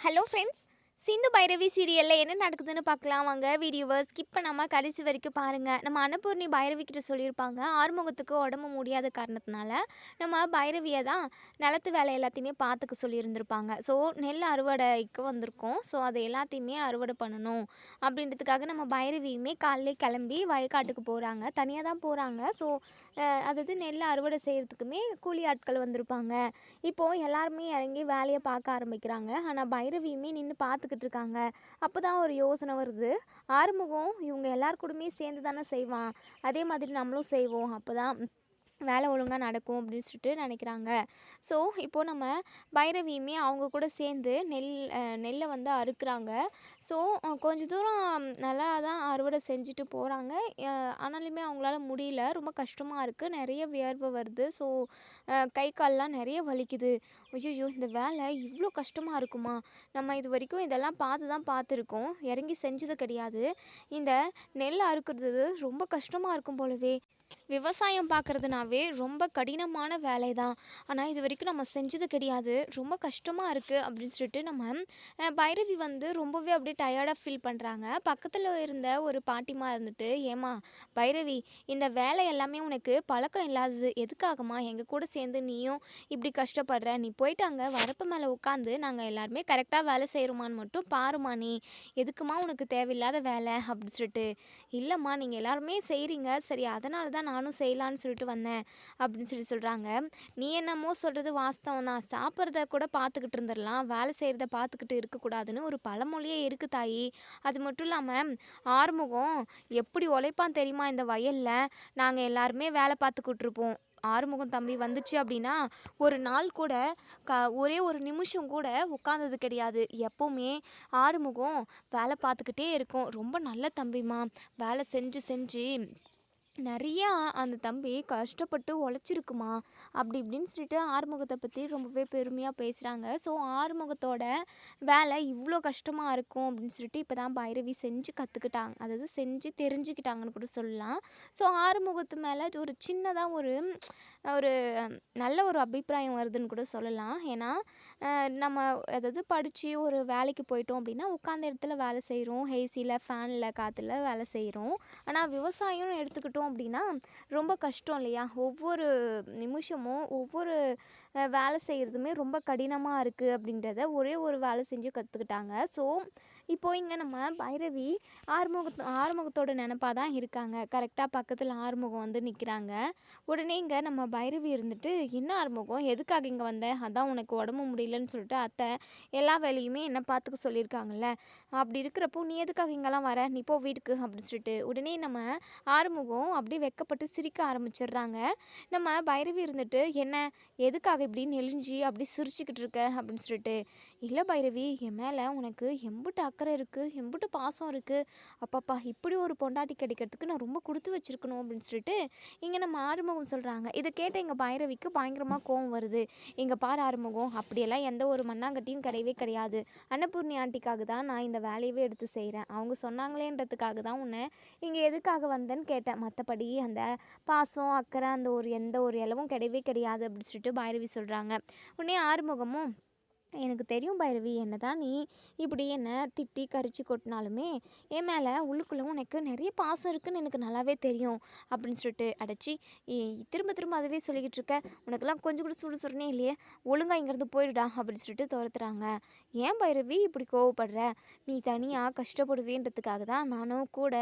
Hello friends, Sindhu Bhairavi சீரியலில் என்ன நடக்குதுன்னு பார்க்கலாம் வாங்க. வீடியோவை ஸ்கிப் பண்ணாமல் கடைசி வரைக்கும் பாருங்கள். நம்ம அன்னபூர்ணி பைரவி கிட்ட சொல்லியிருப்பாங்க, ஆறுமுகத்துக்கு உடம்பு முடியாத காரணத்தினால நம்ம பைரவியை தான் நிலத்து வேலை எல்லாத்தையுமே பார்த்துக்க சொல்லியிருந்திருப்பாங்க. ஸோ நெல் அறுவடைக்கு வந்திருக்கோம், ஸோ அதை எல்லாத்தையுமே அறுவடை பண்ணணும் அப்படின்றதுக்காக நம்ம பைரவியுமே காலையிலே கிளம்பி வயக்காட்டுக்கு போகிறாங்க. தனியாக தான் போகிறாங்க. ஸோ அதாவது நெல் அறுவடை செய்கிறதுக்குமே கூலி ஆட்கள் வந்திருப்பாங்க. இப்போது எல்லாருமே இறங்கி வேலையை பார்க்க ஆரம்பிக்கிறாங்க. ஆனால் பைரவியுமே நின்று பார்த்துக்கிட்டு இருக்காங்க. அப்போ தான் ஒரு யோசனை வருது. ஆறுமுகம் இவங்க எல்லார் கூடயுமே சேர்ந்து தானே செய்வான், அதே மாதிரி நம்மளும் செய்வோம், அப்போ தான் வேலை ஒழுங்காக நடக்கும் அப்படின்னு சொல்லிட்டு நினைக்கிறாங்க. ஸோ இப்போது நம்ம பைரவியுமே அவங்க கூட சேர்ந்து நெல்லை வந்து அறுக்குறாங்க. ஸோ கொஞ்சம் தூரம் நல்லா தான் அறுவடை செஞ்சுட்டு போகிறாங்க. ஆனாலுமே அவங்களால முடியல, ரொம்ப கஷ்டமாக இருக்குது, நிறைய வியர்வை வருது. ஸோ கை கால்லாம் நிறைய வலிக்குது. ஐயோ, இந்த வேலை இவ்வளோ கஷ்டமாக இருக்குமா, நம்ம இது வரைக்கும் இதெல்லாம் பார்த்துருக்கோம், இறங்கி செஞ்சது கிடையாது. இந்த நெல் அறுக்கிறது ரொம்ப கஷ்டமாக இருக்கும் போலவே. விவசாயம் பார்க்குறதுனாவே ரொம்ப கடினமான வேலை தான், ஆனால் இது வரைக்கும் நம்ம செஞ்சது கிடையாது, ரொம்ப கஷ்டமாக இருக்குது அப்படின்னு சொல்லிட்டு நம்ம பைரவி வந்து ரொம்பவே அப்படியே டயர்டாக ஃபீல் பண்ணுறாங்க. பக்கத்தில் இருந்த ஒரு பாட்டிமா இருந்துட்டு, ஏமா பைரவி, இந்த வேலை எல்லாமே உனக்கு பழக்கம் இல்லாதது, எதுக்காகமா எங்கள் கூட சேர்ந்து நீயும் இப்படி கஷ்டப்படுற, நீ போயிட்டு அங்கே வரப்பு மேலே உட்காந்து நாங்கள் எல்லாருமே கரெக்டாக வேலை செய்கிறோமான்னு மட்டும் பாருமா, நீ எதுக்குமா உனக்கு தேவையில்லாத வேலை அப்படின்னு சொல்லிட்டு. இல்லைம்மா, நீங்கள் எல்லாருமே செய்கிறீங்க சரி, அதனால தான் நானும் செய்யலான்னு சொல்லிட்டு வந்தேன் அப்படின்னு சொல்கிறாங்க. நீ என்னமோ சொல்கிறது வாஸ்தவம் தான், சாப்பிட்றத கூட பார்த்துக்கிட்டு இருந்துடலாம், வேலை செய்கிறத பார்த்துக்கிட்டு இருக்கக்கூடாதுன்னு ஒரு பழமொழியே இருக்குது தாயி. அது மட்டும் இல்லாமல் ஆறுமுகம் எப்படி உழைப்பான் தெரியுமா இந்த வயலில், நாங்கள் எல்லாருமே வேலை பார்த்துக்கிட்டு இருப்போம். ஆறுமுகம் தம்பி வந்துச்சு அப்படின்னா ஒரு நாள் கூட ஒரே ஒரு நிமிஷம் கூட உட்காந்தது கிடையாது. எப்போவுமே ஆறுமுகம் வேலை பார்த்துக்கிட்டே இருக்கும். ரொம்ப நல்ல தம்பிமா, வேலை செஞ்சு செஞ்சு நிறையா அந்த தம்பி கஷ்டப்பட்டு உழைச்சிருக்குமா அப்படி இப்படின்னு சொல்லிட்டு ஆறுமுகத்தை பற்றி ரொம்பவே பெருமையாக பேசுகிறாங்க. ஸோ ஆறுமுகத்தோட வேலை இவ்வளோ கஷ்டமாக இருக்கும் அப்படின்னு சொல்லிட்டு இப்போ தான் பைரவி செஞ்சு கற்றுக்கிட்டாங்க, அதாவது செஞ்சு தெரிஞ்சுக்கிட்டாங்கன்னு கூட சொல்லலாம். ஸோ ஆறுமுகத்து மேலே ஒரு சின்னதாக ஒரு ஒரு நல்ல ஒரு அபிப்பிராயம் வருதுன்னு கூட சொல்லலாம். ஏன்னா நம்ம அதாவது படித்து ஒரு வேலைக்கு போயிட்டோம் அப்படின்னா உட்காந்த இடத்துல வேலை செய்கிறோம், ஏசியில் ஃபேனில் காற்றுல வேலை செய்கிறோம். ஆனால் விவசாயம்னு எடுத்துக்கிட்டோம் அப்படின்னா ரொம்ப கஷ்டம் இல்லையா? ஒவ்வொரு நிமிஷமும் ஒவ்வொரு வேலை செய்கிறதுமே ரொம்ப கடினமாக இருக்குது அப்படின்றத ஒரே ஒரு வேலை செஞ்சு கற்றுக்கிட்டாங்க. ஸோ இப்போ இங்கே நம்ம பைரவி ஆறுமுகத்தோட நினப்பாக தான் இருக்காங்க. கரெக்டாக பக்கத்தில் ஆறுமுகம் வந்து நிற்கிறாங்க. உடனே இங்கே நம்ம பைரவி இருந்துட்டு, என்ன ஆறுமுகம், எதுக்காக இங்கே வந்த, அதான் உனக்கு உடம்பு முடியலன்னு சொல்லிட்டு அத்தை எல்லா வேலையுமே என்ன பார்த்துக்க சொல்லியிருக்காங்கல்ல, அப்படி இருக்கிறப்போ நீ எதுக்காக இங்கெல்லாம் வர, நீ போ வீட்டுக்கு அப்படின்னு சொல்லிட்டு உடனே நம்ம ஆறுமுகம் அப்படியே வெக்கப்பட்டு சிரிக்க ஆரம்பிச்சிடுறாங்க. நம்ம பைரவி இருந்துட்டு, என்ன எதுக்காக இப்படி நெளிஞ்சி அப்படி சிரிச்சுக்கிட்டு இருக்க அப்படின்னு சொல்லிட்டு. இல்லை பைரவி, என் மேலே உனக்கு எம்புட்டு அக்கறை இருக்குது, எம்புட்டு பாசம் இருக்குது, அப்பாப்பா இப்படி ஒரு பொண்டாட்டி கிடைக்கிறதுக்கு நான் ரொம்ப கொடுத்து வச்சுருக்கணும் அப்படின்னு சொல்லிட்டு இங்கே நம்ம ஆறுமுகம் சொல்கிறாங்க. இதை கேட்ட எங்கள் பைரவிக்கு பயங்கரமாக கோவம் வருது. இங்கே பாரு ஆறுமுகம், அப்படியெல்லாம் எந்த ஒரு மண்ணாங்கட்டியும் கிடையவே கிடையாது, அன்னபூர்ணி ஆண்டிக்காக தான் நான் இந்த வேலையவே எடுத்து செய்கிறேன், அவங்க சொன்னாங்களேன்றதுக்காக தான் உன்னை இங்கே எதுக்காக வந்தேன்னு கேட்டேன், மற்றபடி அந்த பாசம் அக்கறை அந்த ஒரு எந்த ஒரு இலவும் கிடையவே கிடையாது அப்படின்னு சொல்லிட்டு பைரவி சொல்கிறாங்க. உடனே ஆறுமுகமும், எனக்கு தெரியும் பைரவி, என்ன தான் நீ இப்படி என்னை திட்டி கரிச்சு கொட்டினாலுமே என் மேலே உள்ளுக்குள்ளே உனக்கு நிறைய பாசம் இருக்குன்னு எனக்கு நல்லாவே தெரியும் அப்படின்னு சொல்லிட்டு. அடைச்சி திரும்ப திரும்ப அதுவே சொல்லிக்கிட்டு இருக்க, உனக்கெல்லாம் கொஞ்சம் கூட சுறுசுறுனே இல்லையே, ஒழுங்காக இங்கேருந்து போயிடுடா அப்படின்னு சொல்லிட்டு துரத்துறாங்க. ஏன் பைரவி இப்படி கோவப்படுற, நீ தனியாக கஷ்டப்படுவேன்றதுக்காக தான் நானும் கூட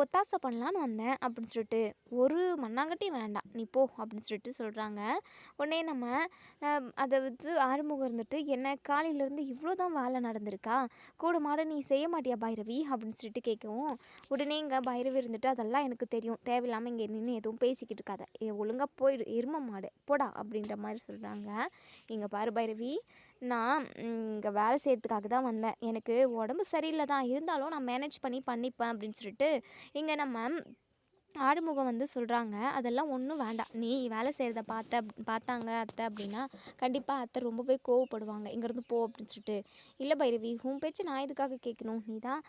ஒத்தாசை பண்ணலான்னு வந்தேன் அப்படின்னு சொல்லிட்டு. ஒரு மண்ணாங்கட்டியும் வேண்டாம், நீ போ அப்படின்னு சொல்லிட்டு சொல்கிறாங்க. உடனே நம்ம அதை வந்து ஆறுமுகம் இருந்துட்டு, என்ன காலையிலேருந்து இவ்வளோ தான் வேலை நடந்திருக்கா, கூட மாட நீ செய்ய மாட்டியா பைரவி அப்படின்னு சொல்லிட்டு கேட்கவும், உடனே இங்கே பைரவி இருந்துட்டு, அதெல்லாம் எனக்கு தெரியும், தேவையில்லாமல் இங்கே நின்று எதுவும் பேசிக்கிட்டு இருக்காத, ஒழுங்காக போயிடு எரும மாடு போடா அப்படின்ற மாதிரி சொல்கிறாங்க. இங்கே பாரு பைரவி, நான் இங்கே வேலை செய்கிறதுக்காக தான் வந்தேன், எனக்கு உடம்பு சரியில்லை தான், இருந்தாலும் நான் மேனேஜ் பண்ணிப்பேன் அப்படின்னு சொல்லிட்டு இங்கே நம்ம ஆறுமுகம் வந்து சொல்கிறாங்க, அதெல்லாம் ஒன்றும் வேண்டாம். நீ வேலை செய்கிறத பார்த்தாங்க அத்தை அப்படின்னா கண்டிப்பாக அத்தை ரொம்பவே கோவப்படுவாங்க. இங்கேருந்து போ அப்படின்னு சொல்லிட்டு. இல்லை பைரவி, உன் பேச்சு நான் எதுக்காக கேட்கணும்? நீ தான்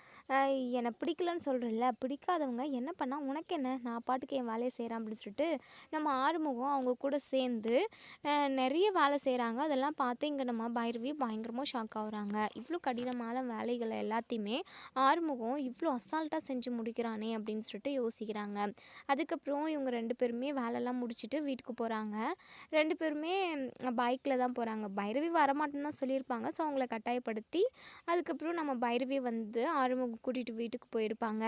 என்னை பிடிக்கலன்னு சொல்கிறல்ல, பிடிக்காதவங்க என்ன பண்ணால் உனக்கு என்ன, நான் பாட்டுக்கு என் வேலையை செய்கிறேன் அப்படின்னு சொல்லிட்டு நம்ம ஆறுமுகம் அவங்க கூட சேர்ந்து நிறைய வேலை செய்கிறாங்க. அதெல்லாம் பார்த்து இங்கே நம்ம பைரவி பயங்கரமாக ஷாக் ஆகுறாங்க. இவ்வளோ கடினமான வேலைகளை எல்லாத்தையுமே ஆறுமுகம் இவ்வளோ அசால்ட்டாக செஞ்சு முடிக்கிறானே அப்படின்னு சொல்லிட்டு யோசிக்கிறாங்க. அதுக்கப்புறம் இவங்க 2 பேருமே வேலைலாம் முடிச்சுட்டு வீட்டுக்கு போகிறாங்க. 2 பேருமே பைக்கில் தான் போகிறாங்க. பைரவி வரமாட்டேன்னு தான் சொல்லியிருப்பாங்க. ஸோ அவங்கள கட்டாயப்படுத்தி அதுக்கப்புறம் நம்ம பைரவி வந்து ஆறுமுகம் கூட்டிகிட்டு வீட்டுக்கு போயிருப்பாங்க.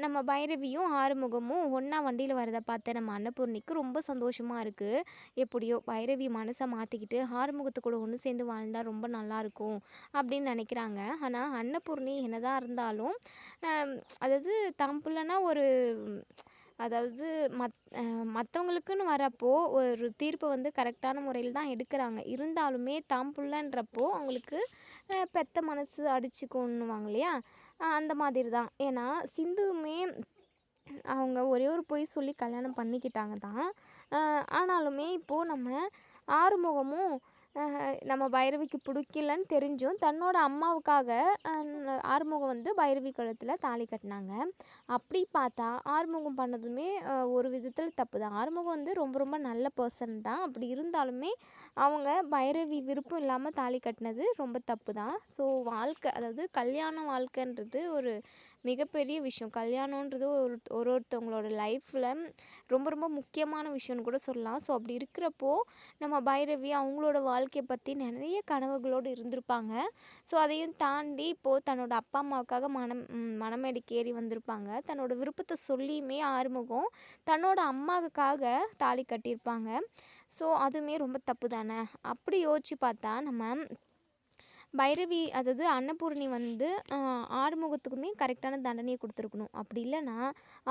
நம்ம பைரவியும் ஆறுமுகமும் ஒன்றா வண்டியில் வரதை பார்த்த நம்ம அன்னபூர்ணிக்கு ரொம்ப சந்தோஷமாக இருக்குது. எப்படியோ பைரவி மனசை மாற்றிக்கிட்டு ஆறுமுகத்து கூட ஒன்று சேர்ந்து வாழ்ந்தால் ரொம்ப நல்லாயிருக்கும் அப்படின்னு நினைக்கிறாங்க. ஆனால் அன்னபூர்ணி என்னதான் இருந்தாலும் அதாவது தான் பிள்ளைனா ஒரு அதாவது மற்றவங்களுக்குன்னு வரப்போ ஒரு தீர்ப்பை வந்து கரெக்டான முறையில் தான் எடுக்கிறாங்க. இருந்தாலுமே தான் புள்ளன்றப்போ அவங்களுக்கு பெத்த மனசு அடிச்சுக்கோன்னுவாங்க இல்லையா, அந்த மாதிரி தான். ஏன்னா சிந்துவுமே அவங்க ஒரே ஒரு பொய் சொல்லி கல்யாணம் பண்ணிக்கிட்டாங்க தான். ஆனாலுமே இப்போது நம்ம ஆறுமுகமும் நம்ம பைரவிக்கு பிடிக்கலன்னு தெரிஞ்சும் தன்னோட அம்மாவுக்காக ஆறுமுகம் வந்து பைரவி கழுத்தில் தாலி கட்டினாங்க. அப்படி பார்த்தா ஆறுமுகம் பண்ணதுமே ஒரு விதத்தில் தப்பு தான். ஆறுமுகம் வந்து ரொம்ப ரொம்ப நல்ல பர்சன் தான். அப்படி இருந்தாலுமே அவங்க பைரவி விருப்பம் இல்லாமல் தாலி கட்டினது ரொம்ப தப்பு தான். ஸோ வாழ்க்கை, அதாவது கல்யாண வாழ்க்கைன்றது ஒரு மிகப்பெரிய விஷயம். கல்யாணன்றது ஒருத்தவங்களோட லைஃப்பில் ரொம்ப ரொம்ப முக்கியமான விஷயம்னு கூட சொல்லலாம். ஸோ அப்படி இருக்கிறப்போ நம்ம பைரவி அவங்களோட வாழ்க்கையை பற்றி நிறைய கனவுகளோடு இருந்திருப்பாங்க. ஸோ அதையும் தாண்டி இப்போது தன்னோட அப்பா அம்மாவுக்காக மணமேடைக்கு ஏறி வந்திருப்பாங்க. தன்னோட விருப்பத்தை சொல்லியுமே ஆறுமுகம் தன்னோட அம்மாவுக்காக தாலி கட்டியிருப்பாங்க. ஸோ அதுவுமே ரொம்ப தப்பு தானே. அப்படி யோசித்து பார்த்தா நம்ம பைரவி, அதாவது அன்னபூர்ணி வந்து ஆறுமுகத்துக்குமே கரெக்டான தண்டனையை கொடுத்துருக்கணும். அப்படி இல்லைன்னா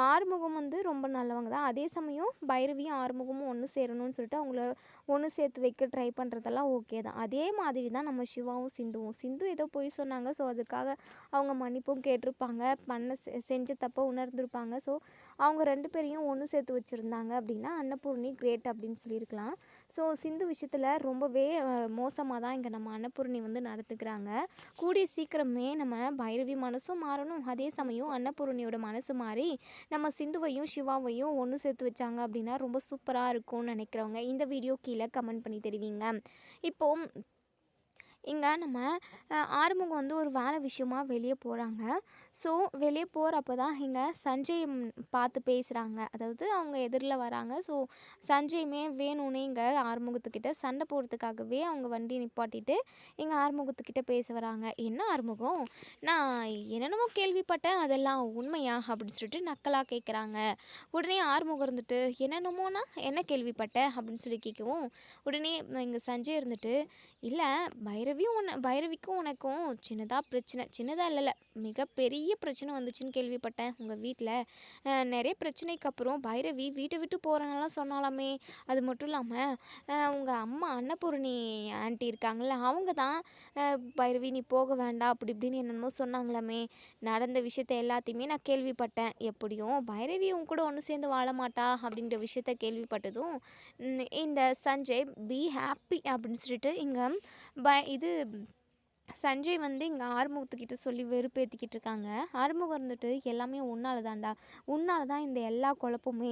ஆறுமுகம் வந்து ரொம்ப நல்லவங்க தான். அதே சமயம் பைரவியும் ஆறுமுகமும் ஒன்று சேரணும்னு சொல்லிட்டு அவங்கள ஒன்று சேர்த்து வைக்க ட்ரை பண்ணுறதெல்லாம் ஓகே தான். அதே மாதிரி தான் நம்ம சிவாவும் சிந்து ஏதோ பொய் சொன்னாங்க. ஸோ அதுக்காக அவங்க மன்னிப்பும் கேட்டிருப்பாங்க. செஞ்ச தப்பை உணர்ந்திருப்பாங்க. ஸோ அவங்க 2 பேரையும் ஒன்று சேர்த்து வச்சுருந்தாங்க அப்படின்னா அன்னபூர்ணி கிரேட் அப்படின்னு சொல்லியிருக்கலாம். ஸோ சிந்து விஷயத்தில் ரொம்பவே மோசமாக தான் இங்கே நம்ம அன்னபூர்ணி வந்து நடத்துக்கிறாங்க. கூடிய சீக்கிரமே நம்ம பைரவி மனசும் மாறணும். அதே சமயம் அன்னபூர்ணியோட மனசு மாறி நம்ம சிந்துவையும் சிவாவையும் ஒன்று சேர்த்து வச்சாங்க அப்படின்னா ரொம்ப சூப்பராக இருக்கும்னு நினைக்கிறவங்க இந்த வீடியோ கீழே கமெண்ட் பண்ணி தெரிவிங்க. இப்போது இங்கே நம்ம ஆறுமுகம் வந்து ஒரு வேலை விஷயமா வெளியே போகிறாங்க. ஸோ வெளியே போகிறப்ப தான் இங்கே சஞ்சய் பார்த்து பேசுகிறாங்க. அதாவது அவங்க எதிரில் வராங்க. ஸோ சஞ்சயுமே வேணும்னே இங்கே ஆறுமுகத்துக்கிட்ட சண்டை போடுறதுக்காகவே அவங்க வண்டி நிப்பாட்டிட்டு இங்கே ஆறுமுகத்துக்கிட்ட பேச வராங்க. என்ன ஆறுமுகம், நான் என்னென்னமோ கேள்விப்பட்டேன், அதெல்லாம் உண்மையா அப்படின்னு சொல்லிட்டு நக்கலாக கேட்குறாங்க. உடனே ஆறுமுகம் இருந்துட்டு என்னென்னமோனா என்ன கேள்விப்பட்டேன் அப்படின்னு சொல்லி கேட்கவும் உடனே இங்கே சஞ்சய் இருந்துட்டு, இல்லை பைரவிக்கும் உனக்கும் சின்னதாக பிரச்சனை, சின்னதாக இல்லைல்ல மிகப்பெரிய பிரச்சனை வந்துச்சுன்னு கேள்விப்பட்டேன் உங்கள் வீட்டில். நிறைய பிரச்சனைக்கு அப்புறம் பைரவி வீட்டை விட்டு போகிறனாலாம் சொன்னாலாமே. அது மட்டும் இல்லாமல் உங்கள் அம்மா அன்னபூர்ணி ஆண்டி இருக்காங்கள்ல, அவங்க தான் பைரவி நீ போக வேண்டாம் அப்படி இப்படின்னு என்னென்னமோ சொன்னாங்களாமே. நடந்த விஷயத்த எல்லாத்தையுமே நான் கேள்விப்பட்டேன். எப்படியும் பைரவி உங்க கூட ஒன்று சேர்ந்து வாழ மாட்டா அப்படிங்கிற விஷயத்த கேள்விப்பட்டதும் இந்த சஞ்சய் பி ஹாப்பி அப்படின்னு சொல்லிட்டு இங்கே இது சஞ்சய் வந்து இங்கே ஆறுமுகத்துக்கிட்ட சொல்லி வெறுப்பேற்றிக்கிட்டு இருக்காங்க. ஆறுமுகம் இருந்துட்டு எல்லாமே உன்னால தான்டா, உன்னால தான் இந்த எல்லா குழப்பமே.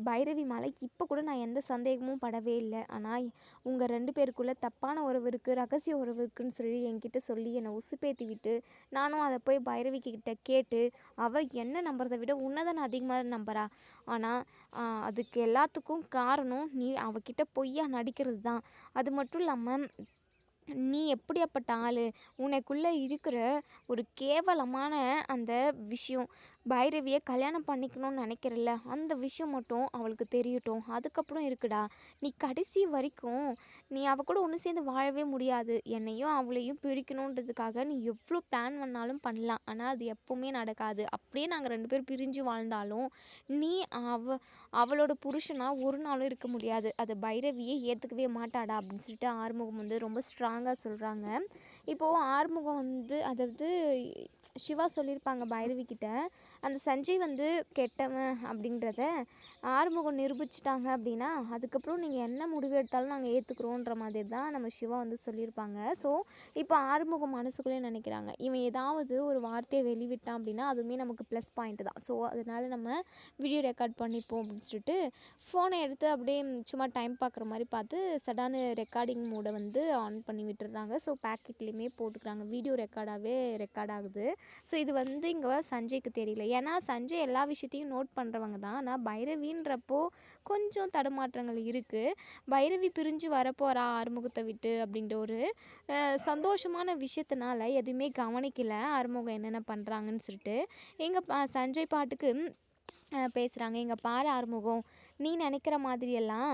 பைரவி மேலே இப்போ கூட நான் எந்த சந்தேகமும் படவே இல்லை. ஆனால் உங்கள் 2 பேருக்குள்ளே தப்பான உறவு இருக்குது, ரகசிய உறவு இருக்குதுன்னு சொல்லி என்கிட்ட சொல்லி என்னை உசுப்பேற்றி விட்டு நானும் அதை போய் பைரவி கிட்ட கேட்டு அவள் என்ன நம்புறதை விட உன்னை தான் அதிகமாக நம்புறா. ஆனால் அதுக்கு எல்லாத்துக்கும் காரணம் நீ அவகிட்ட பொய்யா நடிக்கிறது தான். அது மட்டும் இல்லாமல் நீ எப்படியாப்பட்ட ஆள், உனக்குள்ளே இருக்கிற ஒரு கேவலமான அந்த விஷயம், பைரவியை கல்யாணம் பண்ணிக்கணும்னு நினைக்கிறல்ல, அந்த விஷயம் மட்டும் அவளுக்கு தெரியட்டும். அதுக்கப்புறம் இருக்குடா, நீ கடைசி வரைக்கும் நீ அவள் கூட ஒன்று சேர்ந்து வாழவே முடியாது. என்னையும் அவளையும் பிரிக்கணுன்றதுக்காக நீ எவ்வளோ பிளான் பண்ணாலும் பண்ணலாம். ஆனால் அது எப்போவுமே நடக்காது. அப்படியே நாங்கள் 2 பேரும் பிரிஞ்சு வாழ்ந்தாலும் நீ அவளோட புருஷனாக ஒரு நாளும் இருக்க முடியாது. அது பைரவியை ஏற்றுக்கவே மாட்டாடா அப்படின்னு சொல்லிட்டு ஆறுமுகம் வந்து ரொம்ப ஸ்ட்ராங்காக சொல்கிறாங்க. இப்போது ஆறுமுகம் வந்து, அதாவது சிவா சொல்லியிருப்பாங்க பைரவி கிட்ட, அந்த சஞ்சய் வந்து கெட்டவன் அப்படின்றத ஆறுமுகம் நிரூபிச்சிட்டாங்க அப்படின்னா அதுக்கப்புறம் நீங்கள் என்ன முடிவு எடுத்தாலும் நாங்கள் ஏற்றுக்குறோன்ற மாதிரி தான் நம்ம சிவா வந்து சொல்லியிருப்பாங்க. ஸோ இப்போ ஆறுமுகம் மனசுக்குள்ளே நினைக்கிறாங்க, இவன் ஏதாவது ஒரு வார்த்தையை வெளிவிட்டான் அப்படின்னா அதுவுமே நமக்கு ப்ளஸ் பாயிண்ட் தான். ஸோ அதனால நம்ம வீடியோ ரெக்கார்ட் பண்ணிப்போம் அப்படின்னு சொல்லிட்டு ஃபோனை எடுத்து அப்படியே சும்மா டைம் பார்க்குற மாதிரி பார்த்து சடானு ரெக்கார்டிங் மோடை வந்து ஆன் பண்ணி விட்டுறாங்க. ஸோ பேக்கெட்லேயுமே போட்டுக்கிறாங்க, வீடியோ ரெக்கார்டாகவே ரெக்கார்ட் ஆகுது. ஸோ இது வந்து இங்கே சஞ்சய்க்கு தெரியல. ஏன்னா சஞ்சய் எல்லா விஷயத்தையும் நோட் பண்ணுறவங்க தான். ஆனால் பைரவின்றப்போ கொஞ்சம் தடுமாற்றங்கள் இருக்குது. பைரவி பிரிஞ்சு வரப்போகிறா ஆறுமுகத்தை விட்டு அப்படின்ற ஒரு சந்தோஷமான விஷயத்தினால எதுவுமே கவனிக்கல ஆறுமுகம் என்னென்ன பண்ணுறாங்கன்னு சொல்லிட்டு. எங்கள் சஞ்சய் பாட்டுக்கு பேசுகிறாங்க, இங்கே பாரு ஆறுமுகம், நீ நினைக்கிற மாதிரியெல்லாம்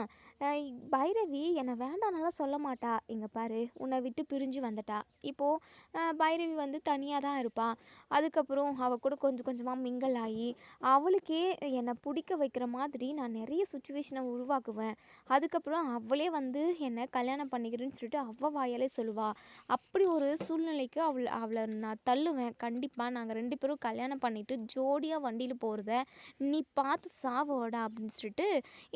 பைரவி என்னை வேண்டாம்னாலாம் சொல்ல மாட்டா. இங்கே பாரு, உன்னை விட்டு பிரிஞ்சு வந்துட்டா. இப்போது பைரவி வந்து தனியாக தான் இருப்பாள். அதுக்கப்புறம் அவள் கூட கொஞ்சம் கொஞ்சமாக மிங்கல் ஆகி அவளுக்கே என்னை பிடிக்க வைக்கிற மாதிரி நான் நிறைய சுச்சுவேஷனை உருவாக்குவேன். அதுக்கப்புறம் அவளே வந்து என்னை கல்யாணம் பண்ணிக்கிறேன்னு சொல்லிட்டு அவள் வாயாலே சொல்லுவாள். அப்படி ஒரு சூழ்நிலைக்கு அவளை நான் தள்ளுவேன். கண்டிப்பாக நாங்கள் 2 பேரும் கல்யாணம் பண்ணிவிட்டு ஜோடியாக வண்டியில் போகிறத நீ பார்த்து சாவோடா அப்படின்னு சொல்லிட்டு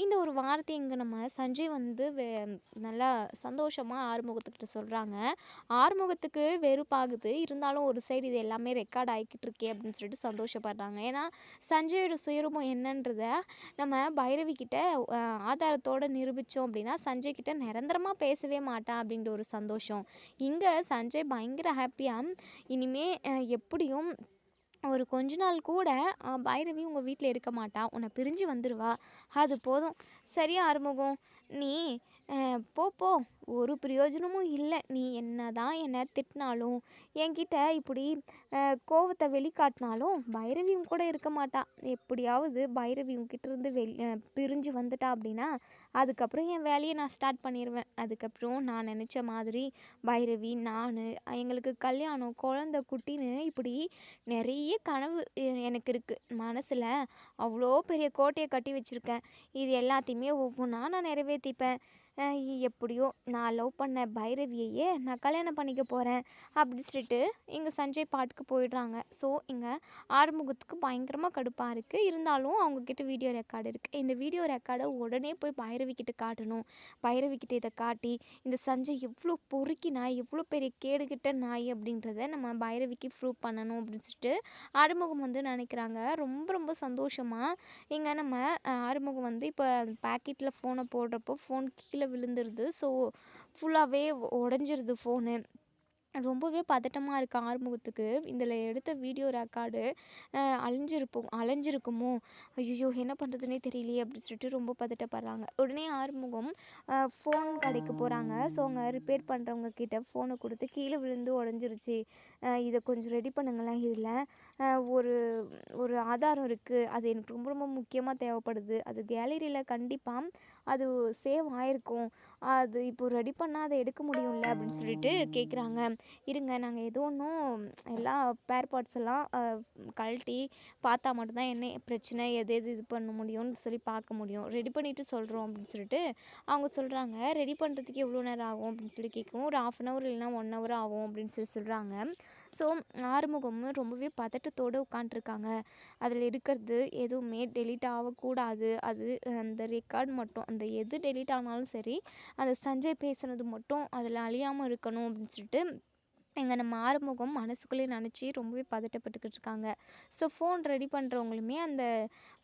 இந்த ஒரு வார்த்தை இங்கே நம்ம சஞ்சய் வந்து நல்லா சந்தோஷமாக ஆறுமுகத்துக்கிட்ட சொல்கிறாங்க. ஆறுமுகத்துக்கு வெறுப்பாகுது, இருந்தாலும் ஒரு சைடு இது எல்லாமே ரெக்கார்ட் ஆகிக்கிட்டு இருக்கே அப்படின்னு சொல்லிட்டு சந்தோஷப்படுறாங்க. ஏன்னா சஞ்சயோட சுயரூபம் என்னன்றதை நம்ம பைரவி கிட்ட ஆதாரத்தோடு நிரூபித்தோம் அப்படின்னா சஞ்சய் கிட்ட நிரந்தரமாக பேசவே மாட்டான் அப்படின்ற ஒரு சந்தோஷம். இங்கே சஞ்சய் பயங்கர ஹாப்பியாக இனிமே எப்படியும் ஒரு கொஞ்ச நாள் கூட பைரவி உங்கள் வீட்டில் இருக்க மாட்டா, உன்னை பிரிஞ்சு வந்துடுவா, அது போதும். சரியா ஆறுமுகம், நீ போ, ஒரு பிரயோஜனமும் இல்லை. நீ என்ன தான் என்னை திட்டினாலும் என்கிட்ட இப்படி கோவத்தை வெளிக்காட்டினாலும் பைரவி உன் கூட இருக்க மாட்டா. எப்படியாவது பைரவி உங்ககிட்ட இருந்து பிரிஞ்சு வந்துட்டா அப்படின்னா அதுக்கப்புறம் என் வேலையை நான் ஸ்டார்ட் பண்ணிடுவேன். அதுக்கப்புறம் நான் நினச்ச மாதிரி பைரவி, நான், எங்களுக்கு கல்யாணம், குழந்தை, குட்டின்னு இப்படி நிறைய கனவு எனக்கு இருக்குது. மனசில் அவ்வளோ பெரிய கோட்டையை கட்டி வச்சுருக்கேன். இது எல்லாத்தையுமே ஒவ்வொன்றா நான் நிறைவேற்றிப்பேன். எப்படியோ நான் லவ் பண்ண பைரவியையே நான் கல்யாணம் பண்ணிக்க போகிறேன் அப்படி சொல்லிட்டு இங்கே சஞ்சய் பாட்டுக்கு போயிடுறாங்க. ஸோ இங்கே ஆறுமுகத்துக்கு பயங்கரமாக கடுப்பாக இருக்குது. இருந்தாலும் அவங்கக்கிட்ட வீடியோ ரெக்கார்டு இருக்குது. இந்த வீடியோ ரெக்கார்டை உடனே போய் பைரவிக்கிட்ட காட்டணும். பைரவிக்கிட்ட இதை காட்டி இந்த சஞ்சய் எவ்வளோ பொறுக்கி நாய், எவ்வளோ பெரிய கேடுகிட்ட நாய் அப்படின்றத நம்ம பைரவிக்கு ப்ரூவ் பண்ணணும் அப்படின்னு சொல்லிட்டு ஆறுமுகம் வந்து நினைக்கிறாங்க. ரொம்ப ரொம்ப சந்தோஷமாக இங்கே நம்ம ஆறுமுகம் வந்து இப்போ பேக்கெட்டில் ஃபோனை போடுறப்போ ஃபோன் கீழே விழுந்துருது. ஸோ ஃபுல்லாகவே உடஞ்சிருது ஃபோனு. ரொம்பவே பதட்டமாக இருக்குது ஆறுமுகத்துக்கு. இதில் எடுத்த வீடியோ ரெக்கார்டு அலைஞ்சிருக்குமோ, ஐயோ என்ன பண்ணுறதுனே தெரியலையே அப்படின்னு சொல்லிட்டு ரொம்ப பதட்டப்படுறாங்க. உடனே ஆறுமுகம் ஃபோன் கடைக்கு போகிறாங்க. ஸோ அங்கே ரிப்பேர் பண்ணுறவங்க கிட்ட ஃபோனை கொடுத்து கீழே விழுந்து உடஞ்சிருச்சு, இதை கொஞ்சம் ரெடி பண்ணுங்களேன், இதில் ஒரு ஒரு ஆதாரம் இருக்குது, அது எனக்கு ரொம்ப ரொம்ப முக்கியமாக தேவைப்படுது, அது கேலரியில் கண்டிப்பாக அது சேவ் ஆகிருக்கும், அது இப்போ ரெடி பண்ணால் அதை எடுக்க முடியும்ல அப்படின்னு சொல்லிட்டு கேட்குறாங்க. இருங்க, நாங்கள் ஏதோ ஒன்றும் எல்லா பேர் பார்ட்ஸ் எல்லாம் கழட்டி பார்த்தா மட்டும்தான் என்ன பிரச்சனை, எது எது இது பண்ண முடியும்னு சொல்லி பார்க்க முடியும், ரெடி பண்ணிவிட்டு சொல்கிறோம் அப்படின்னு சொல்லிட்டு அவங்க சொல்கிறாங்க. ரெடி பண்ணுறதுக்கு எவ்வளோ நேரம் ஆகும் அப்படின்னு சொல்லி கேட்கவும் ஒரு 1/2 hour இல்லைனா 1 hour ஆகும் அப்படின்னு சொல்கிறாங்க. ஸோ ஆறுமுகம் ரொம்பவே பதட்டத்தோடு உட்காண்ட்ருக்காங்க. அதில் இருக்கிறது எதுவுமே டெலீட் ஆகக்கூடாது, அது அந்த ரெக்கார்ட் மட்டும், அந்த எது டெலீட் ஆனாலும் சரி அந்த சஞ்சய் பேசுனது மட்டும் அதில் அழியாமல் இருக்கணும் அப்படின்னு சொல்லிட்டு எங்கே நம்ம ஆறுமுகம் மனசுக்குள்ளே நினச்சி ரொம்பவே பதட்டப்பட்டுக்கிட்டு இருக்காங்க. ஸோ ஃபோன் ரெடி பண்ணுறவங்களுமே அந்த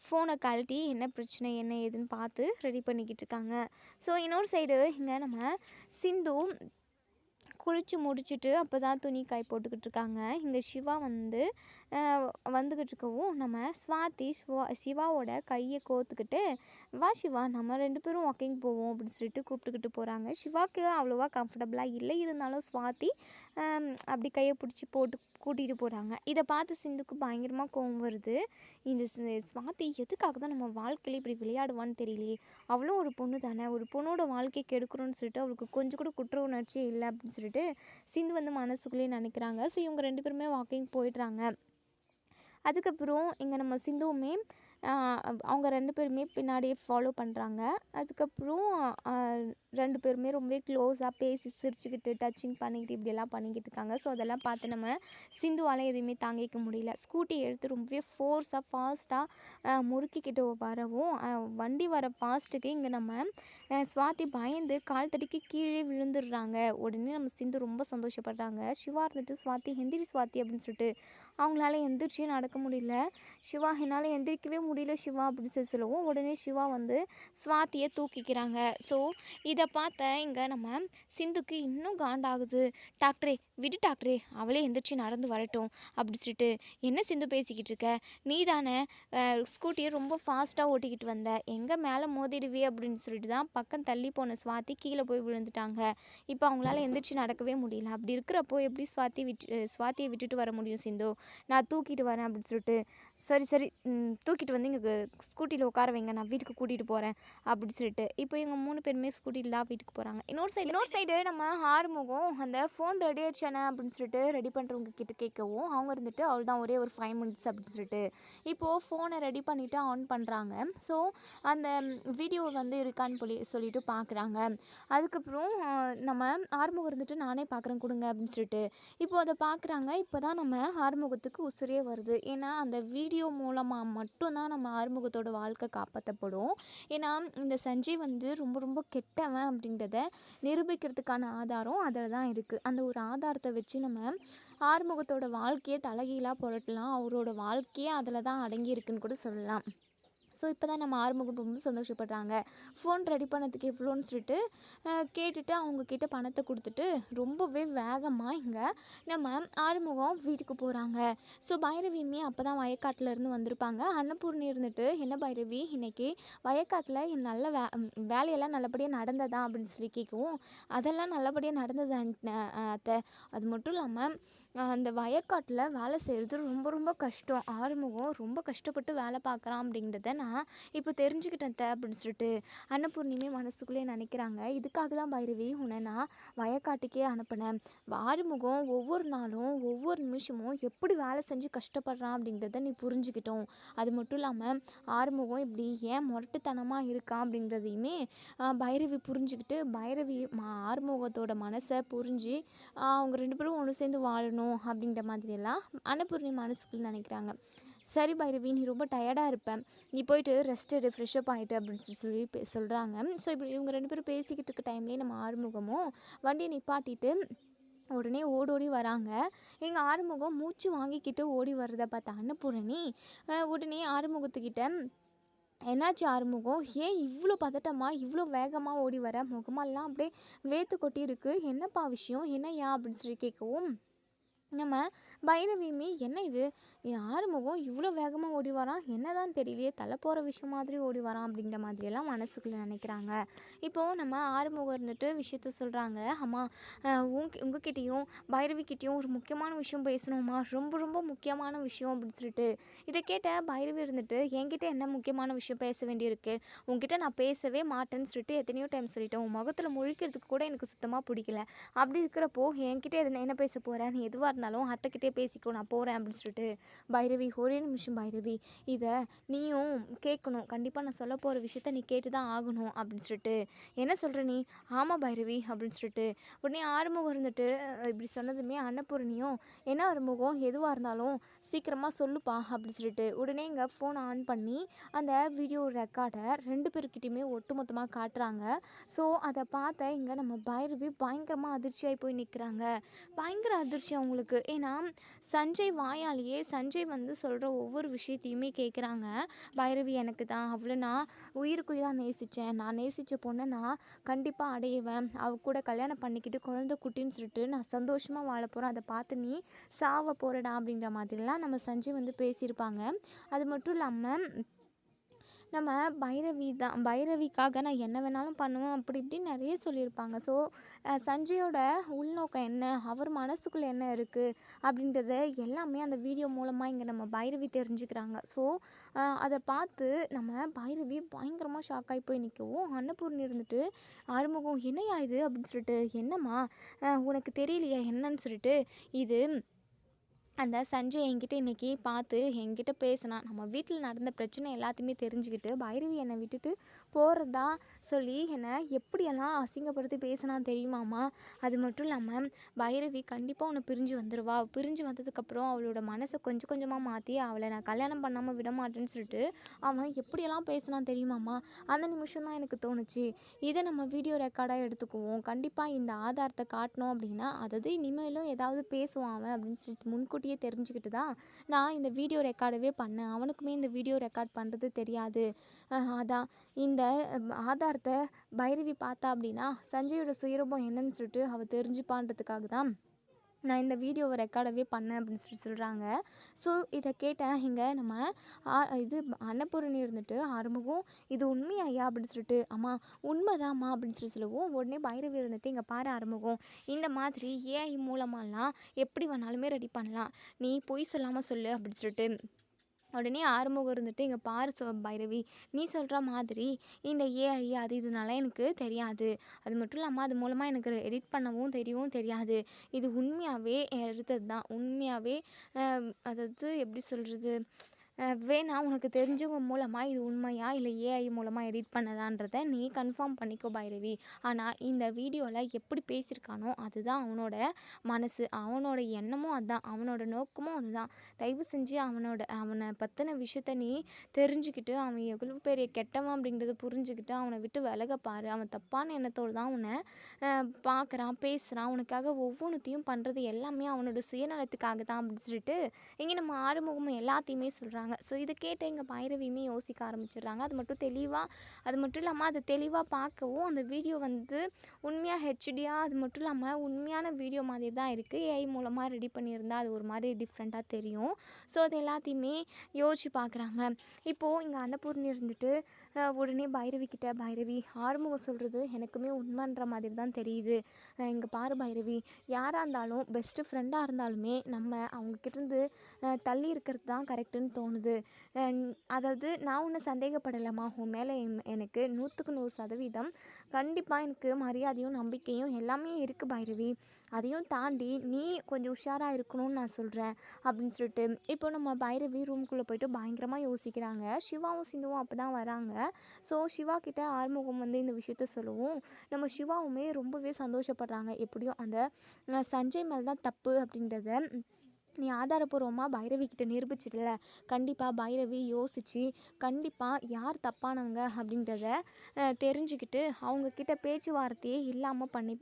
ஃபோனை கழட்டி என்ன பிரச்சனை என்ன ஏதுன்னு பார்த்து ரெடி பண்ணிக்கிட்டு இருக்காங்க. ஸோ இன்னொரு சைடு இங்கே நம்ம சிந்து குளித்து முடிச்சுட்டு அப்போ தான் துணி காய் போட்டுக்கிட்டு இருக்காங்க. இங்கே சிவா வந்து வந்துக்கிட்டு இருக்கவும் நம்ம ஸ்வாதி சிவாவோட கையை கோத்துக்கிட்டு, வா சிவா நம்ம 2 பேரும் வாக்கிங் போவோம் அப்படின்னு சொல்லிட்டு கூப்பிட்டுக்கிட்டு போகிறாங்க. சிவாவுக்கு அவ்வளோவா கம்ஃபர்டபுளாக இல்லை, இருந்தாலும் ஸ்வாதி அப்படி கையை பிடிச்சி போட்டு கூட்டிகிட்டு போகிறாங்க. இதை பார்த்து சிந்துக்கு பயங்கரமாக கோவம் வருது. இந்த ஸ்வாதி எதுக்காக தான் நம்ம வாழ்க்கையில் இப்படி விளையாடுவான்னு தெரியலையே, அவளும் ஒரு பொண்ணு தானே, ஒரு பொண்ணோட வாழ்க்கையை கெடுக்கணும்னு சொல்லிட்டு அவளுக்கு கொஞ்சம் கூட குற்ற உணர்ச்சியே இல்லை அப்படின்னு சொல்லிட்டு சிந்து வந்து மனசுக்குள்ளேயே நினைக்கிறாங்க. ஸோ இவங்க 2 பேருமே வாக்கிங் போயிடுறாங்க. அதுக்கப்புறம் இங்கே நம்ம சிந்துவுமே அவங்க 2 பேருமே பின்னாடியே ஃபாலோ பண்ணுறாங்க. அதுக்கப்புறம் 2 பேருமே ரொம்பவே க்ளோஸாக பேசி சிரிச்சுக்கிட்டு டச்சிங் பண்ணிக்கிட்டு இப்படியெல்லாம் பண்ணிக்கிட்டு இருக்காங்க. ஸோ அதெல்லாம் பார்த்து நம்ம சிந்துவால் எதுவுமே தாங்கிக்க முடியல. ஸ்கூட்டி எடுத்து ரொம்பவே ஃபோர்ஸாக ஃபாஸ்ட்டாக முறுக்கிக்கிட்டு வரவும் வண்டி வர ஃபாஸ்ட்டுக்கு இங்கே நம்ம ஸ்வாதி பயந்து கால் தடிக்கி கீழே விழுந்துடுறாங்க. உடனே நம்ம சிந்து ரொம்ப சந்தோஷப்படுறாங்க. சிவா இருந்துட்டு ஸ்வாதி எந்திரி ஸ்வாதி அப்படின்னு சொல்லிட்டு அவங்களால எந்திரிச்சே நடக்க முடியல. சிவா என்னால் எந்திரிக்கவே முடியல சிவா அப்படின்னு சொல்லவும் உடனே சிவா வந்து ஸ்வாதியை தூக்கிக்கிறாங்க. ஸோ இதை பார்த்த இங்கே நம்ம சிந்துக்கு இன்னும் காண்டாகுது. டாக்டரே விடு டாக்டரே, அவளே எந்திரிச்சு நடந்து வரட்டும் அப்படி சொல்லிட்டு, என்ன சிந்து பேசிக்கிட்டு இருக்க, நீ தானே ஸ்கூட்டியை ரொம்ப ஃபாஸ்ட்டாக ஓட்டிக்கிட்டு வந்த, எங்கே மேலே மோதிடுவே அப்படின்னு சொல்லிட்டு தான் பக்கம் தள்ளி போன ஸ்வாதி கீழே போய் விழுந்துட்டாங்க. இப்போ அவங்களால எந்திரிச்சு நடக்கவே முடியல. அப்படி இருக்கிறப்போ எப்படி ஸ்வாதியை விட்டுட்டு வர முடியும் சிந்து, நான் தூக்கிட்டு வரேன் அப்படின்னு சொல்லிட்டு, சரி சரி தூக்கிட்டு வந்து இங்கே ஸ்கூட்டியில் உட்கார வைங்க, நான் வீட்டுக்கு கூட்டிகிட்டு போகிறேன் அப்படி சொல்லிட்டு இப்போ இவங்க 3 பேருமே ஸ்கூட்டியில் தான் வீட்டுக்கு போகிறாங்க. இன்னொரு சைடு நம்ம ஆறுமுகம் அந்த ஃபோன் ரெடி ஆயிடுச்சானே அப்படின்னு சொல்லிட்டு ரெடி பண்ணுறவங்க கிட்ட கேட்கவும் அவங்க இருந்துட்டு அவள் தான் ஒரே ஒரு 5 மினிட்ஸ் அப்படின்னு சொல்லிட்டு இப்போது ஃபோனை ரெடி பண்ணிவிட்டு ஆன் பண்ணுறாங்க. ஸோ அந்த வீடியோ வந்து இருக்கான்னு சொல்லிட்டு பார்க்குறாங்க. அதுக்கப்புறம் நம்ம ஆறுமுகம் இருந்துட்டு நானே பார்க்குறேன் கொடுங்க அப்படின்னு சொல்லிட்டு இப்போது அதை பார்க்குறாங்க. இப்போ தான் நம்ம ஆறுமுகத்துக்கு உசுரே வருது. ஏன்னா அந்த வீடியோ மூலமாக மட்டும்தான் நம்ம ஆறுமுகத்தோட வாழ்க்கை காப்பாற்றப்படும். ஏன்னா இந்த சஞ்சய் வந்து ரொம்ப ரொம்ப கெட்டவன் அப்படின்றத நிரூபிக்கிறதுக்கான ஆதாரம் அதில் தான் இருக்குது. அந்த ஒரு ஆதாரத்தை வச்சு நம்ம ஆறுமுகத்தோட வாழ்க்கையை தலைகீழாக புரட்டலாம். அவரோட வாழ்க்கையே அதில் தான் அடங்கி இருக்குன்னு கூட சொல்லலாம். ஸோ இப்போ தான் நம்ம ஆறுமுகம் ரொம்ப சந்தோஷப்படுறாங்க. ஃபோன் ரெடி பண்ணதுக்கு எவ்வளோன்னு சொல்லிட்டு கேட்டுட்டு அவங்கக்கிட்ட பணத்தை கொடுத்துட்டு ரொம்பவே வேகமாக இங்கே நம்ம ஆறுமுகம் வீட்டுக்கு போகிறாங்க. ஸோ பைரவியுமே அப்போ தான் வயக்காட்டிலேருந்து வந்திருப்பாங்க. அன்னபூர்ணி இருந்துட்டு, என்ன பைரவி இன்றைக்கி வயக்காட்டில் நல்ல வேலையெல்லாம் நல்லபடியாக நடந்ததா அப்படின்னு சொல்லி கேட்கவும், அதெல்லாம் நல்லபடியாக நடந்தது அத்தை, அது மட்டும் இல்லாமல் அந்த வயக்காட்டில் வேலை செய்கிறது ரொம்ப ரொம்ப கஷ்டம், ஆறுமுகம் ரொம்ப கஷ்டப்பட்டு வேலை பார்க்குறான் அப்படின்றத நான் இப்போ தெரிஞ்சுக்கிட்டேன் அப்படின்னு சொல்லிட்டு அன்னபூர்ணியுமே மனசுக்குள்ளே நினைக்கிறாங்க. இதுக்காக தான் பைரவி உன்னை நான் வயக்காட்டுக்கே அனுப்பினேன். ஆறுமுகம் ஒவ்வொரு நாளும் ஒவ்வொரு நிமிஷமும் எப்படி வேலை செஞ்சு கஷ்டப்படுறான் அப்படின்றத நீ புரிஞ்சுக்கிட்டோம். அது மட்டும் இல்லாமல் ஆறுமுகம் இப்படி ஏன் முரட்டுத்தனமாக இருக்கான் அப்படின்றதையுமே பைரவி புரிஞ்சுக்கிட்டு பைரவி ஆறுமுகத்தோட மனசை புரிஞ்சு அவங்க 2 பேரும் ஒன்று சேர்ந்து வாழணும் அப்படின்ற மாதிரியெல்லாம் அன்னபூர்ணி மனசுக்குள்ள நினைக்கிறாங்க. சரி பைரவி, நீ ரொம்ப டயர்டாக இருப்பேன், நீ போயிட்டு ரெஸ்ட் எடு, ஃப்ரெஷ்அப் ஆகிட்டு அப்படின்னு சொல்லி சொல்கிறாங்க. ஸோ இப்படி இவங்க 2 பேரும் பேசிக்கிட்டு இருக்க டைம்லேயே நம்ம ஆறுமுகமும் வண்டியை நிப்பாட்டிட்டு உடனே ஓடோடி வராங்க. எங்கள் ஆறுமுகம் மூச்சு வாங்கிக்கிட்டு ஓடி வர்றதை பார்த்த அன்னபூரணி உடனே ஆறுமுகத்துக்கிட்ட, என்னாச்சு ஆறுமுகம், ஏன் இவ்வளோ பதட்டமாக இவ்வளோ வேகமாக ஓடி வர, முகமெல்லாம் அப்படியே வேத்து கொட்டி இருக்கு, என்னப்பா விஷயம், என்னையா அப்படின்னு சொல்லி கேட்கவும் நம்ம பைரவியுமே என்ன இது ஆறுமுகம் இவ்வளோ வேகமாக ஓடி வரான், என்னதான் தெரியலையே, தலை போகிற விஷயம் மாதிரி ஓடி வரான் அப்படிங்கிற மாதிரியெல்லாம் மனசுக்குள்ளே நினைக்கிறாங்க. இப்போது நம்ம ஆறுமுகம் இருந்துட்டு விஷயத்த சொல்கிறாங்க. அம்மா உங்ககிட்டையும் பைரவிக்கிட்டேயும் ஒரு முக்கியமான விஷயம் பேசணுமா, ரொம்ப ரொம்ப முக்கியமான விஷயம் அப்படின்னு சொல்லிட்டு இதை கேட்ட பைரவி இருந்துட்டு, என்கிட்ட என்ன முக்கியமான விஷயம் பேச வேண்டியிருக்கு, உங்ககிட்ட நான் பேசவே மாட்டேன்னு சொல்லிட்டு எத்தனையோ டைம் சொல்லிட்டேன், உன் முகத்தில் முழிக்கிறதுக்கு கூட எனக்கு சுத்தமாக பிடிக்கல, அப்படி இருக்கிறப்போ என்கிட்ட என்ன பேச போகிறேன், நீ எதுவாக இருந்தாலும் அத்தைக்கிட்டே பேசிக்கோ, நான் போகிறேன் அப்படின்னு சொல்லிட்டு பைரவி, ஒரே நிமிஷம் பைரவி, இதை நீயும் கேட்கணும், கண்டிப்பாக நான் சொல்ல போகிற விஷயத்த நீ கேட்டு தான் ஆகணும் அப்படின்னு சொல்லிட்டு, என்ன சொல்கிற நீ, ஆமாம் பைரவி அப்படின்னு சொல்லிட்டு உடனே ஆறுமுகம் இருந்துட்டு இப்படி சொன்னதுமே அன்னபூரணியும், என்ன ஆறுமுகம் எதுவாக இருந்தாலும் சீக்கிரமாக சொல்லுப்பா அப்படின்னு சொல்லிட்டு உடனே இங்கே ஃபோன் ஆன் பண்ணி அந்த வீடியோ ரெக்கார்டை 2 பேர்கிட்டையுமே ஒட்டுமொத்தமாக காட்டுறாங்க. ஸோ அதை பார்த்த இங்கே நம்ம பைரவி பயங்கரமாக அதிர்ச்சியாகி போய் நிற்கிறாங்க. பயங்கர அதிர்ச்சி அவங்களுக்கு. ஏன்னா சஞ்சய் வாயாலேயே சஞ்சய் வந்து சொல்கிற ஒவ்வொரு விஷயத்தையுமே கேட்குறாங்க. பைரவி எனக்கு தான், அவளை நான் உயிருக்குயிராக நேசித்தேன், நான் நேசித்த பொண்ணை நான் கண்டிப்பாக அடையுவேன், அவ கூட கல்யாணம் பண்ணிக்கிட்டு குழந்தை குட்டின்னு சொல்லிட்டு நான் சந்தோஷமாக வாழ போகிறேன், அதை பார்த்து நீ சாவ போகிறடா அப்படிங்கிற மாதிரிலாம் நம்ம சஞ்சய் வந்து பேசியிருப்பாங்க. அது மட்டும் இல்லாமல் நம்ம பைரவிக்காக நான் என்ன வேணாலும் பண்ணுவேன் அப்படி இப்படின்னு நிறைய சொல்லியிருப்பாங்க. ஸோ சஞ்சயோட உள்நோக்கம் என்ன, அவர் மனசுக்குள்ளே என்ன இருக்குது அப்படின்றத எல்லாமே அந்த வீடியோ மூலமாக இங்கே நம்ம பைரவி தெரிஞ்சுக்கிறாங்க. ஸோ அதை பார்த்து நம்ம பைரவி பயங்கரமாக ஷாக் ஆகி போய் நிற்கவும் அன்னபூர்ணி இருந்துட்டு, ஆறுமுகம் என்னையா இது அப்படின்னு சொல்லிட்டு, என்னம்மா உனக்கு தெரியலையா என்னன்னு சொல்லிட்டு, இது அந்த சஞ்சய் என்கிட்ட இன்னைக்கு பார்த்து என்கிட்ட பேசினான். நம்ம வீட்டில் நடந்த பிரச்சனை எல்லாத்தையுமே தெரிஞ்சுக்கிட்டு பைரவி என்னை விட்டுட்டு போகிறதா சொல்லி என்னை எப்படியெல்லாம் அசிங்கப்படுத்தி பேசினான் தெரியுமாம்மா? அது மட்டும் இல்லாமல் பைரவி கண்டிப்பாக உன்னை பிரிஞ்சு வந்துடுவா. பிரிஞ்சு வந்ததுக்கப்புறம் அவளோட மனசை கொஞ்சம் கொஞ்சமாக மாற்றி அவளை நான் கல்யாணம் பண்ணாமல் விட மாட்டேன்னு சொல்லிட்டு அவன் எப்படியெல்லாம் பேசினான் தெரியுமாம்மா? அந்த நிமிஷம் தான் எனக்கு தோணுச்சு, இதை நம்ம வீடியோ ரெக்கார்டாக எடுத்துக்குவோம். கண்டிப்பாக இந்த ஆதாரத்தை காட்டினோம் அப்படின்னா அதாவது இனிமேலும் ஏதாவது பேசுவான் அவன் அப்படின்னு சொல்லிட்டு முன்கூட்டியே தெரிஞ்சுக்கிட்டு தான் நான் இந்த வீடியோ ரெக்கார்டவே பண்ணேன். அவனுக்குமே இந்த வீடியோ ரெக்கார்ட் பண்ணுறது தெரியாது. அதான் இந்த ஆதாரத்தை பைரவி பார்த்தா அப்படின்னா சஞ்சயோட சுயரூபம் என்னன்னு சொல்லிட்டு அவள் தெரிஞ்சுப்பான்றதுக்காக தான் நான் இந்த வீடியோவை ரெக்கார்டவே பண்ணேன் அப்படின்னு சொல்லி சொல்கிறாங்க. ஸோ இதை கேட்டேன் இங்கே நம்ம இது அன்னபூரணி இருந்துட்டு ஆறுமுகம் இது உண்மை ஐயா அப்படின்னு சொல்லிட்டு அம்மா உண்மைதாம்மா அப்படின்னு சொல்லவும் உடனே பைரவி இருந்துட்டு இங்கே பாரு ஆறுமுகம் இந்த மாதிரி ஏஐ மூலமாலாம் எப்படி வேணாலுமே ரெடி பண்ணலாம், நீ பொய் சொல்லாமல் சொல்லு அப்படின்னு சொல்லிட்டு உடனே ஆறுமுகம் இருந்துட்டு இங்கே பாரு பைரவி நீ சொல்கிற மாதிரி இந்த ஏஐ அது இதனால எனக்கு தெரியாது. அது மட்டும் இல்லாமல் அது மூலமாக எனக்கு எடிட் பண்ணவும் தெரியாது. இது உண்மையாகவே எடுத்தது தான். உண்மையாகவே அதாவது எப்படி சொல்கிறது, வேணா உனக்கு தெரிஞ்சவங்க மூலமாக இது உண்மையா இல்லை ஏஐ மூலமாக எடிட் பண்ணதான்றதை நீ கன்ஃபார்ம் பண்ணிக்கோ பைரவி. ஆனால் இந்த வீடியோவில் எப்படி பேசியிருக்கானோ அதுதான் அவனோட மனசு, அவனோட எண்ணமும் அதுதான், அவனோட நோக்கமும் அதுதான். தயவு செஞ்சு அவனை பற்றின விஷயத்த நீ தெரிஞ்சுக்கிட்டு அவன் எவ்வளோ பெரிய கெட்டவன் அப்படிங்கிறத புரிஞ்சுக்கிட்டு அவனை விட்டு விலக பாரு. அவன் தப்பான எண்ணத்தோடு தான் உன்னை பார்க்குறான், பேசுகிறான். உனக்காக ஒவ்வொன்றுத்தையும் பண்ணுறது எல்லாமே அவனோட சுயநலத்துக்காக தான் அப்படின்னு சொல்லிட்டு இங்கே நம்ம ஆறுமுகமும் எல்லாத்தையுமே சொல்கிறாங்க. ஸோ இதை கேட்டு எங்கள் பைரவியுமே யோசிக்க ஆரம்பிச்சிடுறாங்க. அது மட்டும் இல்லாமல் அதை தெளிவாக பார்க்கவும் அந்த வீடியோ வந்து உண்மையாக ஹெச்டியாக அது மட்டும் இல்லாமல் உண்மையான வீடியோ மாதிரி தான் இருக்குது. ஏஐ மூலமாக ரெடி பண்ணியிருந்தா அது ஒரு மாதிரி டிஃப்ரெண்ட்டாக தெரியும். ஸோ அது எல்லாத்தையுமே யோசிச்சு பார்க்குறாங்க. இப்போது இங்கே அன்னபூர்ணி இருந்துட்டு உடனே பைரவி ஆறுமுகம் சொல்கிறது எனக்குமே உண்மைன்ற மாதிரி தான் தெரியுது. இங்கே பாரு பைரவி, யாராக இருந்தாலும் பெஸ்ட்டு ஃப்ரெண்டாக இருந்தாலுமே நம்ம அவங்கக்கிட்டேருந்து தள்ளி இருக்கிறது தான் கரெக்டுன்னு தோணுது. அதாவது நான் உன்னை சந்தேகப்படலைம்மா, உன் மேலே எனக்கு 100% கண்டிப்பாக எனக்கு மரியாதையும் நம்பிக்கையும் எல்லாமே இருக்குது பைரவி. அதையும் தாண்டி நீ கொஞ்சம் உஷாராக இருக்கணும்னு நான் சொல்கிறேன் அப்படின்னு சொல்லிட்டு இப்போ நம்ம பைரவி ரூம்குள்ளே போயிட்டு பயங்கரமாக யோசிக்கிறாங்க. சிவாவும் சிந்துவும் அப்போ தான் வராங்க. ஸோ சிவா கிட்ட ஆறுமுகம் வந்து இந்த விஷயத்த சொல்லவும் நம்ம சிவாவுமே ரொம்பவே சந்தோஷப்படுறாங்க. எப்படியும் அந்த சஞ்சய் மேலே தான் தப்பு அப்படின்றத நீ ஆதாரப்பூர்வமாக பைரவி கிட்ட நிரூபிச்சிடல. கண்டிப்பாக பைரவி யோசித்து கண்டிப்பாக யார் தப்பானவங்க அப்படின்றத தெரிஞ்சுக்கிட்டு அவங்கக்கிட்ட பேச்சுவார்த்தையே இல்லாமல்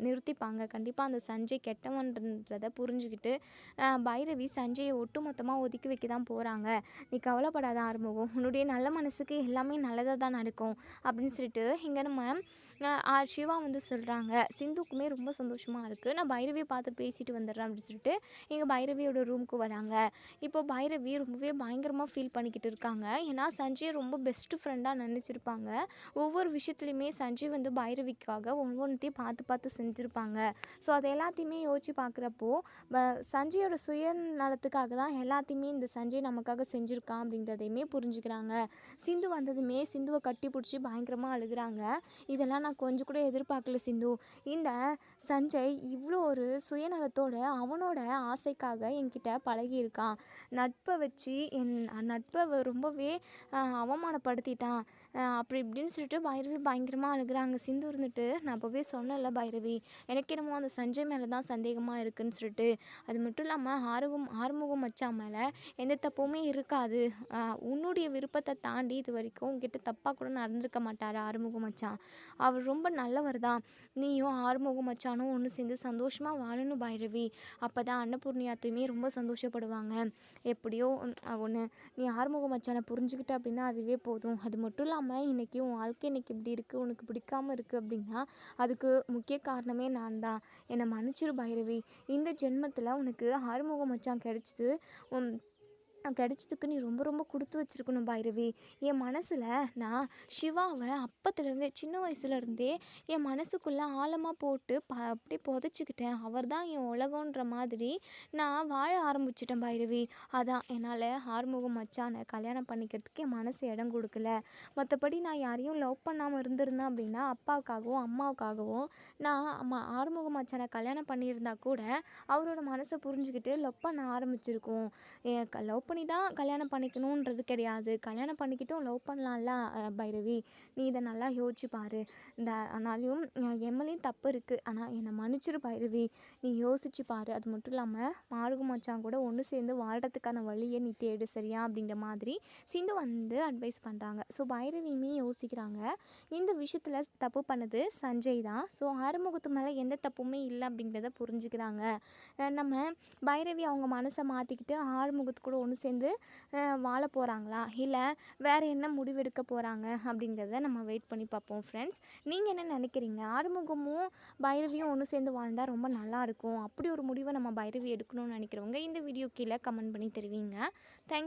நிறுத்திப்பாங்க. கண்டிப்பாக அந்த சஞ்சய் கெட்டவன்றதை புரிஞ்சுக்கிட்டு பைரவி சஞ்சயை ஒட்டுமொத்தமாக ஒதுக்கி வைக்க தான் போகிறாங்க. நீ கவலைப்படாத ஆறுமுகம், உன்னுடைய நல்ல மனசுக்கு எல்லாமே நல்லதாக தான் நடக்கும் அப்படின்னு சொல்லிட்டு இங்கே நம்ம சிவா வந்து சொல்கிறாங்க. சிந்துக்குமே ரொம்ப சந்தோஷமாக இருக்குது. நான் பைரவியை பார்த்து பேசிட்டு வந்துடுறேன் அப்படின்னு சொல்லிட்டு இங்கே பைரவியோட ரூமுக்கு வராங்க. இப்போ பைரவி ரொம்பவே பயங்கரமாக ஃபீல் பண்ணிக்கிட்டு இருக்காங்க. ஏன்னா சஞ்சய் ரொம்ப பெஸ்ட்டு ஃப்ரெண்டாக நினச்சிருப்பாங்க. ஒவ்வொரு விஷயத்துலையுமே சஞ்சய் வந்து பைரவிக்காக ஒவ்வொன்றையும் பார்த்து செஞ்சுருப்பாங்க. ஸோ அதை எல்லாத்தையுமே யோசிச்சு பார்க்குறப்போ சஞ்சயோட சுயநலத்துக்காக தான் எல்லாத்தையுமே இந்த சஞ்சய் நமக்காக செஞ்சுருக்கான் அப்படின்றதையுமே புரிஞ்சுக்கிறாங்க. சிந்து வந்ததுமே சிந்துவை கட்டி பிடிச்சி பயங்கரமாக அழுகுறாங்க. இதெல்லாம் நான் கொஞ்சம் கூட எதிர்பார்க்கல சிந்து. இந்த சஞ்சய் இவ்வளோ ஒரு சுயநலத்தோட அவனோட ஆசைக்காக என்கிட்ட பழகியிருக்கான். நட்பை வச்சு என் நட்பை ரொம்பவே அவமானப்படுத்திட்டான். அப்படி இப்படின்னு சொல்லிட்டு பைரவி பயங்கரமாக அழுகுறாங்க. சிந்து இருந்துட்டு நான் அப்போவே சொன்னல பைரவி, எனக்கு என்னமோ அந்த சஞ்சய் மேலே தான் சந்தேகமாக இருக்குதுன்னு சொல்லிட்டு. அது மட்டும் இல்லாமல் ஆறுமுகம் மச்சான் மேலே எந்த தப்புமே இருக்காது. உன்னுடைய விருப்பத்தை தாண்டி இது வரைக்கும் உங்ககிட்ட தப்பாக கூட நடந்திருக்க மாட்டார் ஆறுமுகம் மச்சான். அவர் ரொம்ப நல்லவர் தான். நீயும் ஆறுமுகம் மச்சானும் ஒன்று சேர்ந்து சந்தோஷமாக வாழணும் பைரவி. அப்போ தான் அன்னபூர்ணியாத்தையுமே ரொம்ப சந்தோஷப்படுவாங்க. எப்படியோ ஒன்று நீ ஆறுமுகம் மச்சானை புரிஞ்சுக்கிட்ட அப்படின்னா அதுவே போதும். அது மட்டும் இல்லாமல் இன்றைக்கி உன் வாழ்க்கை இன்றைக்கி இப்படி இருக்குது, உனக்கு பிடிக்காமல் இருக்குது அப்படின்னா அதுக்கு முக்கிய காரணமே நான் தான். என்னை மன்னிச்சிரு பைரவி. இந்த ஜென்மத்தில் உனக்கு ஆறுமுகம் மச்சான் கிடச்சிது. கிடைச்சதுக்கு நீ ரொம்ப ரொம்ப கொடுத்து வச்சிருக்கணும் பைரவி. என் மனசில் நான் சிவாவை அப்பத்துலேருந்தே சின்ன வயசுலேருந்தே என் மனசுக்குள்ளே ஆழமாக போட்டு அப்படியே புதைச்சிக்கிட்டேன். அவர் தான் என் உலகன்ற மாதிரி நான் வாழ ஆரம்பிச்சிட்டேன் பைரவி. அதான் என்னால் ஆறுமுகம் மச்சானை கல்யாணம் பண்ணிக்கிறதுக்கு என் மனசு இடம் கொடுக்கல. மற்றபடி நான் யாரையும் லவ் பண்ணாமல் இருந்திருந்தேன் அப்படின்னா அப்பாவுக்காகவும் அம்மாவுக்காகவும் நான் ஆறுமுகம் மச்சானை கல்யாணம் பண்ணியிருந்தா கூட அவரோட மனசை புரிஞ்சுக்கிட்டு லவ் பண்ண ஆரம்பிச்சிருக்கோம். லவ் பண்ணி தான் கல்யாணம் பண்ணிக்கணுன்றது கிடையாது. கல்யாணம் பண்ணிக்கிட்டும் லவ் பண்ணலாம்ல பைரவி. நீ இதை நல்லா யோசிச்சு பாரு. ஆனாலும் எம்எல்ஏயும் தப்பு இருக்குது. ஆனால் என்னை மன்னிச்சிரு பைரவி. நீ யோசிச்சு பாரு. அது மட்டும் இல்லாமல் மாருகு மச்சான் கூட ஒன்று சேர்ந்து வாழ்கிறதுக்கான வழியை நீ தேடு சரியா அப்படின்ற மாதிரி சிந்து அட்வைஸ் பண்ணுறாங்க. ஸோ பைரவியுமே யோசிக்கிறாங்க. இந்த விஷயத்தில் தப்பு பண்ணது சஞ்சய் தான். ஸோ ஆறுமுகத்து மேலே எந்த தப்புமே இல்லை அப்படின்றத புரிஞ்சுக்கிறாங்க. நம்ம பைரவி அவங்க மனசை மாற்றிக்கிட்டு ஆறுமுகத்து கூட ஒன்று சேர்ந்து வாழ போகிறாங்களா, இல்லை வேறு என்ன முடிவெடுக்க போகிறாங்க அப்படிங்கிறத நம்ம வெயிட் பண்ணி பார்ப்போம் ஃப்ரெண்ட்ஸ். நீங்கள் என்ன நினைக்கிறீங்க? ஆறுமுகமும் பைரவியும் ஒன்று சேர்ந்து வாழ்ந்தால் ரொம்ப நல்லாயிருக்கும். அப்படி ஒரு முடிவை நம்ம பைரவி எடுக்கணும்னு நினைக்கிறவங்க இந்த வீடியோ கீழே கமெண்ட் பண்ணி தெரிவிங்க. தேங்க்